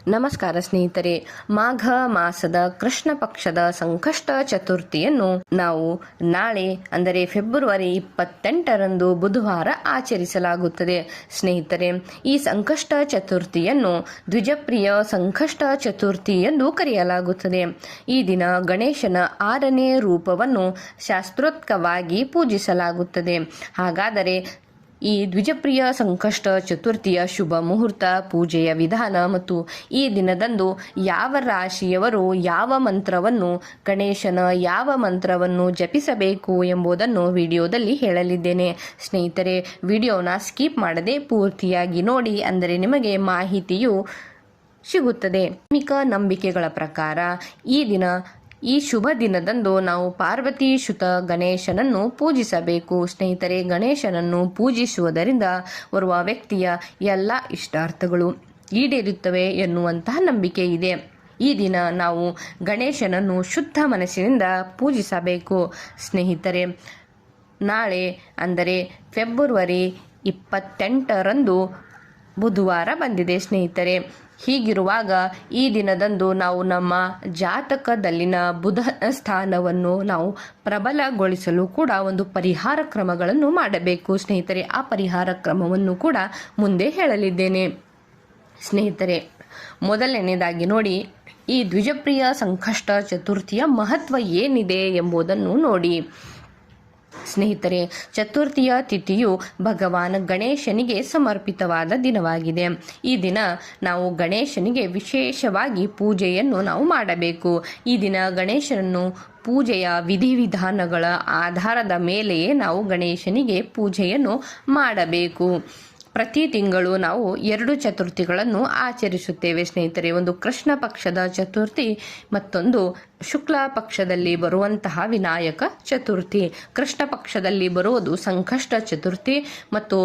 ನಮಸ್ಕಾರ ಸ್ನೇಹಿತರೆ, ಮಾಘ ಮಾಸದ ಕೃಷ್ಣ ಪಕ್ಷದ ಸಂಕಷ್ಟ ಚತುರ್ಥಿಯನ್ನು ನಾವು ನಾಳೆ ಅಂದರೆ ಫೆಬ್ರವರಿ 28ರಂದು ಬುಧವಾರ ಆಚರಿಸಲಾಗುತ್ತದೆ. ಸ್ನೇಹಿತರೆ, ಈ ಸಂಕಷ್ಟ ಚತುರ್ಥಿಯನ್ನು ದ್ವಿಜಪ್ರಿಯ ಸಂಕಷ್ಟ ಚತುರ್ಥಿ ಎಂದು ಕರೆಯಲಾಗುತ್ತದೆ. ಈ ದಿನ ಗಣೇಶನ 6ನೇ ರೂಪವನ್ನು ಶಾಸ್ತ್ರೋಕ್ತವಾಗಿ ಪೂಜಿಸಲಾಗುತ್ತದೆ. ಹಾಗಾದರೆ ಈ ದ್ವಿಜಪ್ರಿಯ ಸಂಕಷ್ಟ ಚತುರ್ಥಿಯ ಶುಭ ಮುಹೂರ್ತ, ಪೂಜೆಯ ವಿಧಾನ ಮತ್ತು ಈ ದಿನದಂದು ಯಾವ ರಾಶಿಯವರು ಯಾವ ಮಂತ್ರವನ್ನು, ಗಣೇಶನ ಯಾವ ಮಂತ್ರವನ್ನು ಜಪಿಸಬೇಕು ಎಂಬುದನ್ನು ವಿಡಿಯೋದಲ್ಲಿ ಹೇಳಲಿದ್ದೇನೆ. ಸ್ನೇಹಿತರೆ, ವಿಡಿಯೋನ ಸ್ಕಿಪ್ ಮಾಡದೆ ಪೂರ್ತಿಯಾಗಿ ನೋಡಿ, ಅಂದರೆ ನಿಮಗೆ ಮಾಹಿತಿಯು ಸಿಗುತ್ತದೆ. ಧಾರ್ಮಿಕ ನಂಬಿಕೆಗಳ ಪ್ರಕಾರ ಈ ಶುಭ ದಿನದಂದು ನಾವು ಪಾರ್ವತಿ ಶುತ ಗಣೇಶನನ್ನು ಪೂಜಿಸಬೇಕು. ಸ್ನೇಹಿತರೆ, ಗಣೇಶನನ್ನು ಪೂಜಿಸುವುದರಿಂದ ಬರುವ ವ್ಯಕ್ತಿಯ ಎಲ್ಲ ಇಷ್ಟಾರ್ಥಗಳು ಈಡೇರುತ್ತವೆ ಎನ್ನುವಂತಹ ನಂಬಿಕೆ ಇದೆ. ಈ ದಿನ ನಾವು ಗಣೇಶನನ್ನು ಶುದ್ಧ ಮನಸ್ಸಿನಿಂದ ಪೂಜಿಸಬೇಕು. ಸ್ನೇಹಿತರೆ, ನಾಳೆ ಅಂದರೆ ಫೆಬ್ರವರಿ 28ರಂದು ಬುಧವಾರ ಬಂದಿದೆ. ಸ್ನೇಹಿತರೆ, ಹೀಗಿರುವಾಗ ಈ ದಿನದಂದು ನಾವು ನಮ್ಮ ಜಾತಕದಲ್ಲಿನ ಬುಧ ಸ್ಥಾನವನ್ನು ನಾವು ಪ್ರಬಲಗೊಳಿಸಲು ಕೂಡ ಒಂದು ಪರಿಹಾರ ಕ್ರಮಗಳನ್ನು ಮಾಡಬೇಕು. ಸ್ನೇಹಿತರೆ, ಆ ಪರಿಹಾರ ಕ್ರಮವನ್ನು ಕೂಡ ಮುಂದೆ ಹೇಳಲಿದ್ದೇನೆ. ಸ್ನೇಹಿತರೆ, ಮೊದಲನೇದಾಗಿ ನೋಡಿ, ಈ ದ್ವಿಜಪ್ರಿಯ ಸಂಕಷ್ಟ ಚತುರ್ಥಿಯ ಮಹತ್ವ ಏನಿದೆ ಎಂಬುದನ್ನು ನೋಡಿ. ಸ್ನೇಹಿತರೆ, ಚತುರ್ಥಿಯ ತಿಥಿಯು ಭಗವಾನ್ ಗಣೇಶನಿಗೆ ಸಮರ್ಪಿತವಾದ ದಿನವಾಗಿದೆ. ಈ ದಿನ ನಾವು ಗಣೇಶನಿಗೆ ವಿಶೇಷವಾಗಿ ಪೂಜೆಯನ್ನು ನಾವು ಮಾಡಬೇಕು. ಈ ದಿನ ಗಣೇಶನನ್ನು ಪೂಜೆಯ ವಿಧಿವಿಧಾನಗಳ ಆಧಾರದ ಮೇಲೆಯೇ ನಾವು ಗಣೇಶನಿಗೆ ಪೂಜೆಯನ್ನು ಮಾಡಬೇಕು. ಪ್ರತಿ ತಿಂಗಳು ನಾವು 2 ಚತುರ್ಥಿಗಳನ್ನು ಆಚರಿಸುತ್ತೇವೆ. ಸ್ನೇಹಿತರೆ, ಒಂದು ಕೃಷ್ಣ ಪಕ್ಷದ ಚತುರ್ಥಿ, ಮತ್ತೊಂದು ಶುಕ್ಲ ಪಕ್ಷದಲ್ಲಿ ಬರುವಂತಹ ವಿನಾಯಕ ಚತುರ್ಥಿ. ಕೃಷ್ಣ ಪಕ್ಷದಲ್ಲಿ ಬರುವುದು ಸಂಕಷ್ಟ ಚತುರ್ಥಿ ಮತ್ತು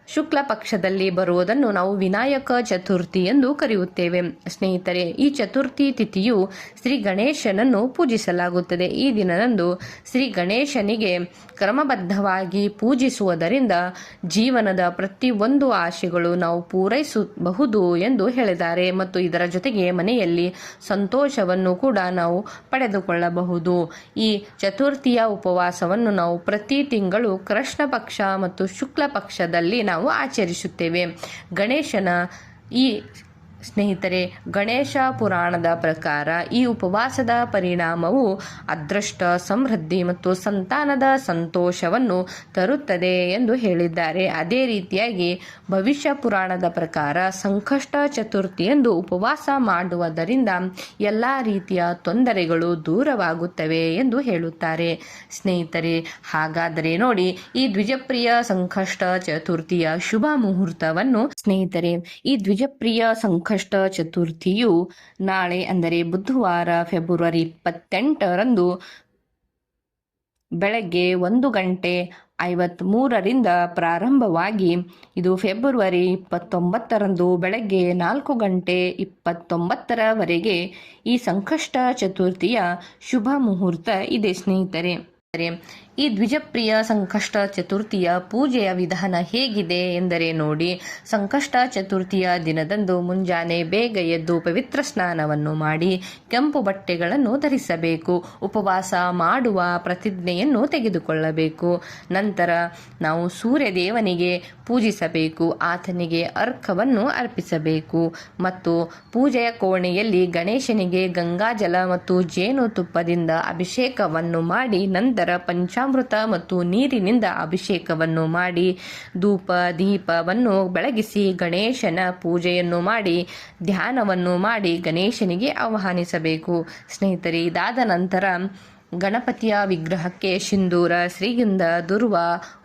ಶುಕ್ಲ ಪಕ್ಷದಲ್ಲಿ ಬರುವುದನ್ನು ನಾವು ವಿನಾಯಕ ಚತುರ್ಥಿ ಎಂದು ಕರೆಯುತ್ತೇವೆ. ಸ್ನೇಹಿತರೆ, ಈ ಚತುರ್ಥಿ ತಿಥಿಯು ಶ್ರೀ ಗಣೇಶನನ್ನು ಪೂಜಿಸಲಾಗುತ್ತದೆ. ಈ ದಿನದಂದು ಶ್ರೀ ಗಣೇಶನಿಗೆ ಕ್ರಮಬದ್ಧವಾಗಿ ಪೂಜಿಸುವುದರಿಂದ ಜೀವನದ ಪ್ರತಿಯೊಂದು ಆಶೆಗಳು ನಾವು ಪೂರೈಸಬಹುದು ಎಂದು ಹೇಳಿದ್ದಾರೆ. ಮತ್ತು ಇದರ ಜೊತೆಗೆ ಮನೆಯಲ್ಲಿ ಸಂತೋಷವನ್ನು ಕೂಡ ನಾವು ಪಡೆದುಕೊಳ್ಳಬಹುದು. ಈ ಚತುರ್ಥಿಯ ಉಪವಾಸವನ್ನು ನಾವು ಪ್ರತಿ ತಿಂಗಳು ಕೃಷ್ಣ ಪಕ್ಷ ಮತ್ತು ಶುಕ್ಲ ಪಕ್ಷದಲ್ಲಿ ನಾವು ಆಚರಿಸುತ್ತೇವೆ. ಸ್ನೇಹಿತರೆ, ಗಣೇಶ ಪುರಾಣದ ಪ್ರಕಾರ ಈ ಉಪವಾಸದ ಪರಿಣಾಮವು ಅದೃಷ್ಟ, ಸಮೃದ್ಧಿ ಮತ್ತು ಸಂತಾನದ ಸಂತೋಷವನ್ನು ತರುತ್ತದೆ ಎಂದು ಹೇಳಿದ್ದಾರೆ. ಅದೇ ರೀತಿಯಾಗಿ ಭವಿಷ್ಯ ಪುರಾಣದ ಪ್ರಕಾರ ಸಂಕಷ್ಟ ಚತುರ್ಥಿಯಂದು ಉಪವಾಸ ಮಾಡುವುದರಿಂದ ಎಲ್ಲ ರೀತಿಯ ತೊಂದರೆಗಳು ದೂರವಾಗುತ್ತವೆ ಎಂದು ಹೇಳುತ್ತಾರೆ. ಸ್ನೇಹಿತರೆ, ಹಾಗಾದರೆ ನೋಡಿ, ಈ ದ್ವಿಜಪ್ರಿಯ ಸಂಕಷ್ಟ ಚತುರ್ಥಿಯ ಶುಭ ಮುಹೂರ್ತವನ್ನು. ಸ್ನೇಹಿತರೆ, ಈ ದ್ವಿಜಪ್ರಿಯ ಸಂಕಷ್ಟ ಚತುರ್ಥಿಯು ನಾಳೆ ಅಂದರೆ ಬುಧವಾರ ಫೆಬ್ರವರಿ 28ರಂದು ಬೆಳಗ್ಗೆ 1:53 ಪ್ರಾರಂಭವಾಗಿ ಇದು ಫೆಬ್ರವರಿ 29ರಂದು ಬೆಳಗ್ಗೆ 4:29 ಈ ಸಂಕಷ್ಟ ಚತುರ್ಥಿಯ ಶುಭ ಮುಹೂರ್ತ ಇದೆ. ಸ್ನೇಹಿತರೆ, ಈ ದ್ವಿಜಪ್ರಿಯ ಸಂಕಷ್ಟ ಚತುರ್ಥಿಯ ಪೂಜೆಯ ವಿಧಾನ ಹೇಗಿದೆ ಎಂದರೆ ನೋಡಿ. ಸಂಕಷ್ಟ ಚತುರ್ಥಿಯ ದಿನದಂದು ಮುಂಜಾನೆ ಬೇಗ ಎದ್ದು ಪವಿತ್ರ ಸ್ನಾನವನ್ನು ಮಾಡಿ ಕೆಂಪು ಬಟ್ಟೆಗಳನ್ನು ಧರಿಸಬೇಕು. ಉಪವಾಸ ಮಾಡುವ ಪ್ರತಿಜ್ಞೆಯನ್ನು ತೆಗೆದುಕೊಳ್ಳಬೇಕು. ನಂತರ ನಾವು ಸೂರ್ಯದೇವನಿಗೆ ಪೂಜಿಸಬೇಕು. ಆತನಿಗೆ ಅರ್ಘ್ಯವನ್ನು ಅರ್ಪಿಸಬೇಕು ಮತ್ತು ಪೂಜೆಯ ಕೋಣೆಯಲ್ಲಿ ಗಣೇಶನಿಗೆ ಗಂಗಾಜಲ ಮತ್ತು ಜೇನುತುಪ್ಪದಿಂದ ಅಭಿಷೇಕವನ್ನು ಮಾಡಿ, ನಂತರ ಪಂಚಾಮೃತ ಮತ್ತು ನೀರಿನಿಂದ ಅಭಿಷೇಕವನ್ನು ಮಾಡಿ, ಧೂಪ ದೀಪವನ್ನು ಬೆಳಗಿಸಿ ಗಣೇಶನ ಪೂಜೆಯನ್ನು ಮಾಡಿ, ಧ್ಯಾನವನ್ನು ಮಾಡಿ ಗಣೇಶನಿಗೆ ಆಹ್ವಾನಿಸಬೇಕು. ಸ್ನೇಹಿತರೆ, ಇದಾದ ನಂತರ ಗಣಪತಿಯ ವಿಗ್ರಹಕ್ಕೆ ಸಿಂಧೂರ, ಶ್ರೀಗಂಧ, ದುರ್ವ,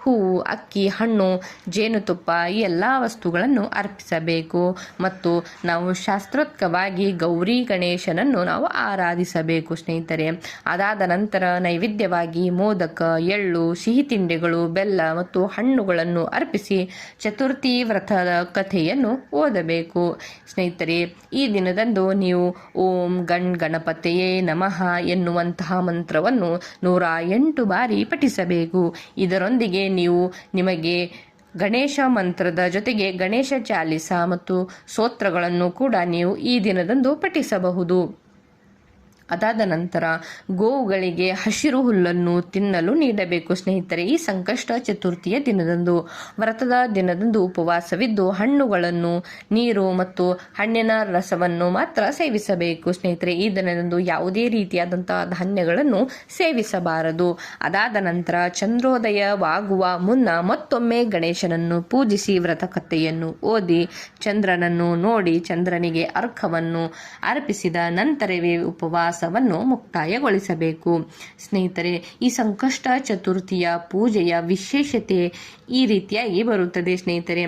ಹೂವು, ಅಕ್ಕಿ, ಹಣ್ಣು, ಜೇನುತುಪ್ಪ ಈ ಎಲ್ಲ ವಸ್ತುಗಳನ್ನು ಅರ್ಪಿಸಬೇಕು. ಮತ್ತು ನಾವು ಶಾಸ್ತ್ರೋಕ್ತವಾಗಿ ಗೌರಿ ಗಣೇಶನನ್ನು ನಾವು ಆರಾಧಿಸಬೇಕು. ಸ್ನೇಹಿತರೆ, ಅದಾದ ನಂತರ ನೈವೇದ್ಯವಾಗಿ ಮೋದಕ, ಎಳ್ಳು, ಸಿಹಿ ತಿಂಡಿಗಳು, ಬೆಲ್ಲ ಮತ್ತು ಹಣ್ಣುಗಳನ್ನು ಅರ್ಪಿಸಿ ಚತುರ್ಥಿ ವ್ರತದ ಕಥೆಯನ್ನು ಓದಬೇಕು. ಸ್ನೇಹಿತರೆ, ಈ ದಿನದಂದು ನೀವು ಓಂ ಗಣಪತಿಯೇ ನಮಃ ಎನ್ನುವಂತಹ ಮಂತ್ರವನ್ನು 108 ಬಾರಿ ಪಠಿಸಬೇಕು. ಇದರೊಂದಿಗೆ ನೀವು ನಿಮಗೆ ಗಣೇಶ ಮಂತ್ರದ ಜೊತೆಗೆ ಗಣೇಶ ಚಾಲಿಸ ಮತ್ತು ಸ್ತೋತ್ರಗಳನ್ನು ಕೂಡ ನೀವು ಈ ದಿನದಂದು ಪಠಿಸಬಹುದು. ಅದಾದ ನಂತರ ಗೋವುಗಳಿಗೆ ಹಸಿರು ಹುಲ್ಲನ್ನು ತಿನ್ನಲು ನೀಡಬೇಕು ಸ್ನೇಹಿತರೆ. ಈ ಸಂಕಷ್ಟ ಚತುರ್ಥಿಯ ದಿನದಂದು ವ್ರತದ ದಿನದಂದು ಉಪವಾಸವಿದ್ದು ಹಣ್ಣುಗಳನ್ನು, ನೀರು ಮತ್ತು ಹಣ್ಣಿನ ರಸವನ್ನು ಮಾತ್ರ ಸೇವಿಸಬೇಕು ಸ್ನೇಹಿತರೆ. ಈ ದಿನದಂದು ಯಾವುದೇ ರೀತಿಯಾದಂತಹ ಧಾನ್ಯಗಳನ್ನು ಸೇವಿಸಬಾರದು. ಅದಾದ ನಂತರ ಚಂದ್ರೋದಯವಾಗುವ ಮುನ್ನ ಮತ್ತೊಮ್ಮೆ ಗಣೇಶನನ್ನು ಪೂಜಿಸಿ ವ್ರತಕಥೆಯನ್ನು ಓದಿ ಚಂದ್ರನನ್ನು ನೋಡಿ ಚಂದ್ರನಿಗೆ ಅರ್ಘವನ್ನು ಅರ್ಪಿಸಿದ ನಂತರವೇ ಉಪವಾಸವನ್ನು ಮುಕ್ತಾಯಗೊಳಿಸಬೇಕು ಸ್ನೇಹಿತರೆ. ಈ ಸಂಕಷ್ಟ ಚತುರ್ಥಿಯ ಪೂಜೆಯ ವಿಶೇಷತೆ ಈ ರೀತಿಯಾಗಿ ಬರುತ್ತದೆ ಸ್ನೇಹಿತರೆ.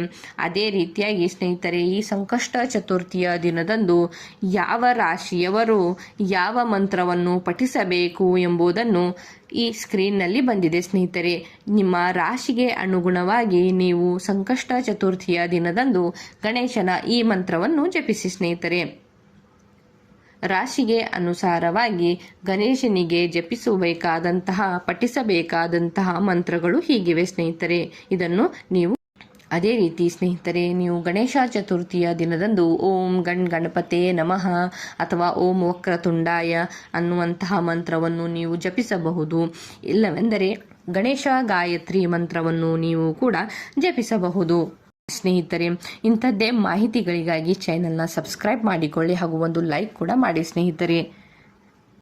ಅದೇ ರೀತಿಯಾಗಿ ಸ್ನೇಹಿತರೆ, ಈ ಸಂಕಷ್ಟ ಚತುರ್ಥಿಯ ದಿನದಂದು ಯಾವ ರಾಶಿಯವರು ಯಾವ ಮಂತ್ರವನ್ನು ಪಠಿಸಬೇಕು ಎಂಬುದನ್ನು ಈ ಸ್ಕ್ರೀನ್ನಲ್ಲಿ ಬಂದಿದೆ ಸ್ನೇಹಿತರೆ. ನಿಮ್ಮ ರಾಶಿಗೆ ಅನುಗುಣವಾಗಿ ನೀವು ಸಂಕಷ್ಟ ಚತುರ್ಥಿಯ ದಿನದಂದು ಗಣೇಶನ ಈ ಮಂತ್ರವನ್ನು ಜಪಿಸಿ ಸ್ನೇಹಿತರೆ. ರಾಶಿಗೆ ಅನುಸಾರವಾಗಿ ಗಣೇಶನಿಗೆ ಪಠಿಸಬೇಕಾದಂತಹ ಮಂತ್ರಗಳು ಹೀಗಿವೆ ಸ್ನೇಹಿತರೆ. ಇದನ್ನು ನೀವು ಅದೇ ರೀತಿ ಸ್ನೇಹಿತರೆ, ನೀವು ಗಣೇಶ ಚತುರ್ಥಿಯ ದಿನದಂದು ಓಂ ಗಣಪತೆ ನಮಃ ಅಥವಾ ಓಂ ವಕ್ರತುಂಡಾಯ ಅನ್ನುವಂತಹ ಮಂತ್ರವನ್ನು ನೀವು ಜಪಿಸಬಹುದು. ಇಲ್ಲವೆಂದರೆ ಗಣೇಶ ಗಾಯತ್ರಿ ಮಂತ್ರವನ್ನು ನೀವು ಕೂಡ ಜಪಿಸಬಹುದು ಸ್ನೇಹಿತರೆ. ಇಂಥದ್ದೇ ಮಾಹಿತಿಗಳಿಗಾಗಿ ಚಾನೆಲ್ನ ಸಬ್ಸ್ಕ್ರೈಬ್ ಮಾಡಿಕೊಳ್ಳಿ ಹಾಗೂ ಒಂದು ಲೈಕ್ ಕೂಡ ಮಾಡಿ ಸ್ನೇಹಿತರೆ.